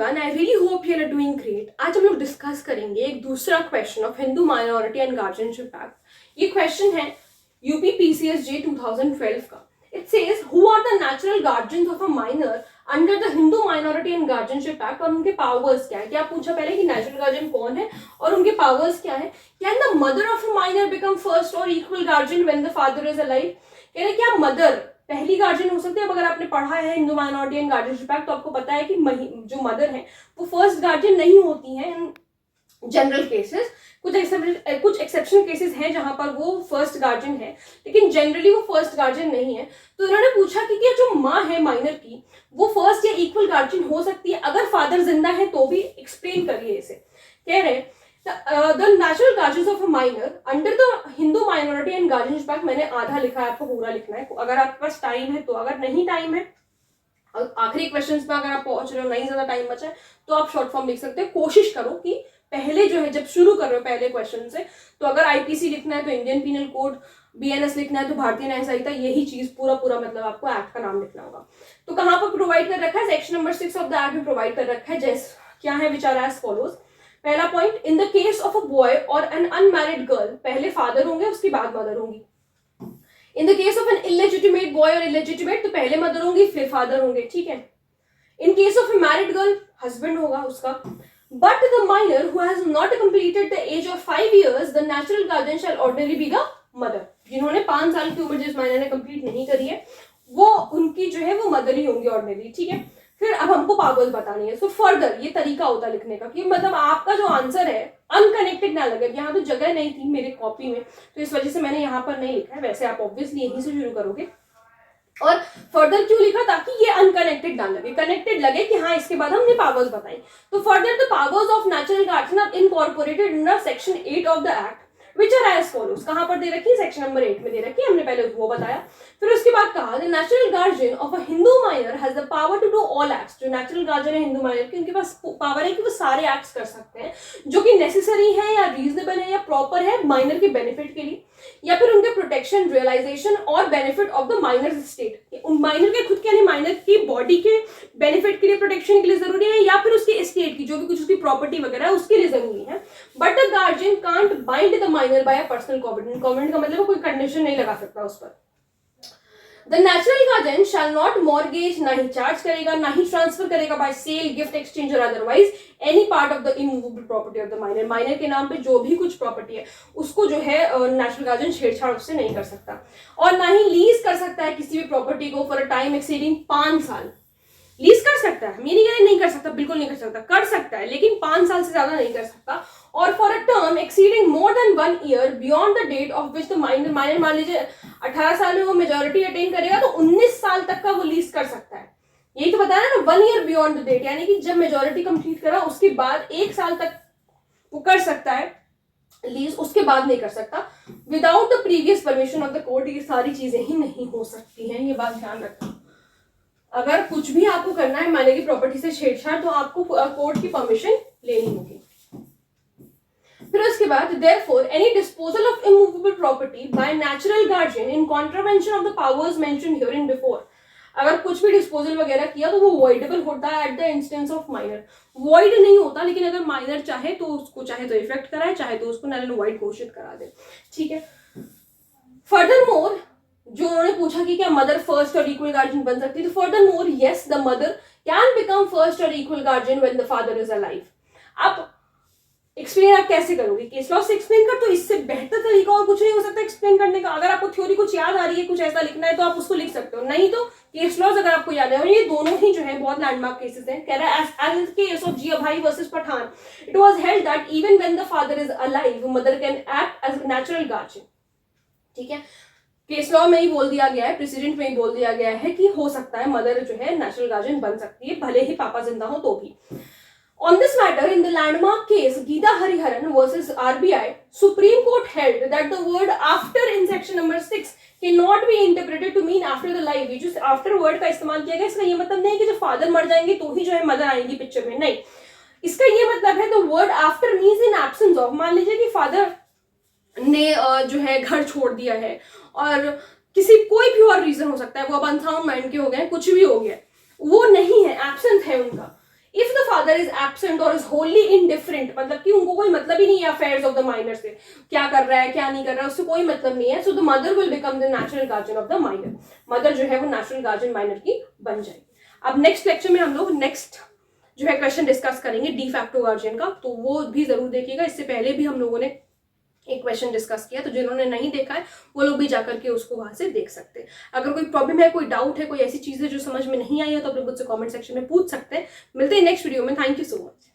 Everyone, I really hope you are doing great. आज हम लोग डिस्कस करेंगे एक दूसरा question of Hindu minority and guardianship act. ये क्वेश्चन है यूपी पीसीएसजे 2012 का। It says who are the natural guardians of a minor under the Hindu minority and guardianship act, और उनके पावर्स क्या है। क्या पूछा पहले कि नेचुरल गार्जियन कौन है और उनके पावर्स क्या है। Can the mother of a minor become first और equal guardian when the father is alive. कह रहे क्या मदर पहली गार्जियन हो सकती है। अब अगर आपने पढ़ा है Hindu minority and guardianship act तो आपको पता है कि जो मदर है वो फर्स्ट गार्जियन नहीं होती है इन जनरल केसेस। कुछ एक्सेप्शनल केसेस हैं जहां पर वो फर्स्ट गार्जियन है, लेकिन जनरली वो फर्स्ट गार्जियन नहीं है। तो इन्होंने पूछा कि क्या जो माँ है माइनर की वो फर्स्ट या इक्वल गार्जियन हो सकती है अगर फादर जिंदा है तो भी। एक्सप्लेन करिए इसे। कह रहे the natural guardians of a minor under the Hindu minority and guardianship act। मैंने आधा लिखा है, आपको पूरा लिखना है अगर आपके पास टाइम है तो। अगर नहीं टाइम है, आखिरी क्वेश्चंस में अगर आप पहुंच रहे हो, नहीं ज्यादा टाइम बचा है तो आप शॉर्ट फॉर्म लिख सकते हो। कोशिश करो कि पहले जो है जब शुरू कर रहे हो पहले क्वेश्चन से, तो अगर आईपीसी लिखना है तो इंडियन पीनल कोड, बीएनएस लिखना है तो भारतीय न्याय संहिता, यही चीज पूरा मतलब आपको एक्ट का नाम लिखना होगा। तो कहाँ पर प्रोवाइड कर रखा है, section number 6 of the act में प्रोवाइड कर रखा है। जैसे क्या है विचार एज फॉलोज। पहला point, in the case of a boy और एन अनमैरिड गर्ल, पहले फादर होंगे उसके बाद मदर होंगी। In the case of an illegitimate boy और इलेजिटिमेट, तो पहले मदर होंगी फिर फादर होंगे, ठीक है। In case of a married girl husband होगा उसका। But the minor who has not completed the age of 5 years, the natural guardian shall ordinary be the mother. जिन्होंने 5 साल की उम्र जिस माइनर ने कंप्लीट नहीं करी है वो उनकी जो है वो मदर ही होंगी ऑर्डिनरी, ठीक है। फिर अब हमको पावर्स बतानी है। सो फर्दर ये तरीका होता है लिखने का कि मतलब आपका जो आंसर है अनकनेक्टेड ना लगे। यहाँ तो जगह नहीं थी मेरे कॉपी में तो इस वजह से मैंने यहाँ पर नहीं लिखा है, वैसे आप ऑब्वियसली यहीं से शुरू करोगे। और फर्दर क्यों लिखा, ताकि ये अनकनेक्टेड ना लगे, कनेक्टेड लगे कि हाँ इसके बाद हमने पावर्स बताई। तो further the powers of natural guardian are incorporated under section 8 of the act which are as follows. कहां पर दे रखी है, सेक्शन नंबर 8 में दे रखी है, हमने पहले वो बताया। फिर उसके बाद कहा the natural guardian of a Hindu minor has the power to do all acts. जो नेचुरल गार्जियन है हिंदू माइनर की, उनके पास पावर है कि वो सारे एक्ट्स कर सकते हैं जो कि नेसेसरी है या रीजनेबल है या प्रॉपर है माइनर के बेनिफिट के लिए, या फिर उनके प्रोटेक्शन, रियलाइजेशन और benefit of the minor state. Minor के खुद के यानी माइनर की बॉडी के बेनिफिट के लिए, प्रोटेक्शन के लिए जरूरी है, या फिर उसके स्टेट की जो भी कुछ उसकी प्रॉपर्टी वगैरह है उसके लिए जरूरी है। But the guardian can't bind the minor by a personal covenant. Covenant का मतलब कोई कंडीशन नहीं लगा सकता उस पर। The natural guardian shall not mortgage, ना ही चार्ज करेगा, ना ही ट्रांसफर करेगा बाय सेल, गिफ्ट, एक्सचेंज और otherwise any part of the immovable property of the minor. Minor के नाम पे जो भी कुछ प्रॉपर्टी है उसको जो है नेचुरल गार्जियन छेड़छाड़ उससे नहीं कर सकता। और ना ही लीज कर सकता है किसी भी प्रॉपर्टी को फॉर अ टाइम एक्सीडिंग 5 साल। लीज कर सकता है, मेरी नहीं कर सकता, बिल्कुल नहीं कर सकता, कर सकता है लेकिन 5 साल से ज्यादा नहीं कर सकता। और for a term exceeding more than 1 year beyond the date of which the minor मान लीजिए 18 साल में वो मेजोरिटी अटेन करेगा तो 19 साल तक का वो लीज कर सकता है। यही तो बताया ना, 1 year बियॉन्ड द डेट, यानी कि जब मेजोरिटी कंप्लीट करा उसके बाद 1 साल तक वो कर सकता है लीज, उसके बाद नहीं कर सकता। Without the previous permission of the court ये सारी चीजें ही नहीं हो सकती हैं, ये बात ध्यान रखना। अगर कुछ भी आपको करना है माइनर की प्रॉपर्टी से छेड़छाड़ तो आपको कोर्ट की परमिशन लेनी होगी। फिर उसके बाद therefore any disposal of immovable property by natural guardian in contravention of the powers mentioned herein before। अगर कुछ भी डिस्पोजल वगैरह किया तो वो वॉइडेबल होता है at the instance of minor. Void नहीं होता, लेकिन अगर माइनर चाहे तो उसको चाहे तो इफेक्ट कराए, चाहे तो उसको नल एंड वॉइड घोषित करा दे, ठीक है। फर्दर मोर जो उन्होंने पूछा कि क्या मदर फर्स्ट और इक्वल गार्जियन बन सकती है, तो furthermore yes the mother can become first और equal guardian when the father is alive. अब एक्सप्लेन आप कैसे करोगे, केस लॉ से एक्सप्लेन कर, तो इससे बेहतर तरीका और कुछ नहीं हो सकता एक्सप्लेन करने का। अगर आपको थ्योरी कुछ याद आ रही है, कुछ ऐसा लिखना है तो आप उसको लिख सकते हो, नहीं तो केस लॉज अगर आपको याद है। और ये दोनों ही जो है बहुत लैंडमार्क केसेस हैं। कह रहा है as in case of Jijabai versus Pathan it was held that even when the father is alive mother can act as natural guardian, ठीक है। केस लॉ में ही बोल दिया गया है, प्रेसिडेंट में ही बोल दिया गया है कि हो सकता है मदर जो है नेचुरल गार्जियन बन सकती है भले ही पापा जिंदा हो तो भी। On this matter, in the landmark case Geeta Hariharan versus RBI, Supreme Court held that the word after in section number 6 cannot be interpreted to mean after the life। जो after word का इस्तेमाल किया गया, इसका ये मतलब नहीं कि जो फादर मर जाएंगे तो ही जो है मदर आएंगी पिक्चर में, नहीं। इसका ये मतलब है the word after means in absence of। मान लीजिए कि फादर ने जो है घर छोड़ दिया है और किसी कोई भी और रीजन हो सकता है, वो अब अनसाउंड माइंड के हो गए, कुछ भी हो गया, वो नहीं है, एब्सेंट है उनका। If the father is absent और इज होली इनडिफरेंट, मतलब कि उनको कोई मतलब ही नहीं है अफेयर्स ऑफ द माइनर से, क्या कर रहा है क्या नहीं कर रहा है उससे कोई मतलब नहीं है, so the mother will become the natural guardian of the minor, mother जो है वो नेचुरल गार्जियन माइनर की बन जाएगी। अब नेक्स्ट लेक्चर में हम लोग नेक्स्ट जो है क्वेश्चन डिस्कस करेंगे डी फैक्टो गार्जियन का, तो वो भी जरूर देखिएगा, इससे पहले भी हम लोगों ने एक क्वेश्चन डिस्कस किया, तो जिन्होंने नहीं देखा है वो लोग भी जाकर के उसको वहां से देख सकते हैं। अगर कोई प्रॉब्लम है, कोई डाउट है, कोई ऐसी चीज है जो समझ में नहीं आई है, तो आप लोग मुझसे कमेंट सेक्शन में पूछ सकते हैं। मिलते हैं नेक्स्ट वीडियो में, थैंक यू सो मच।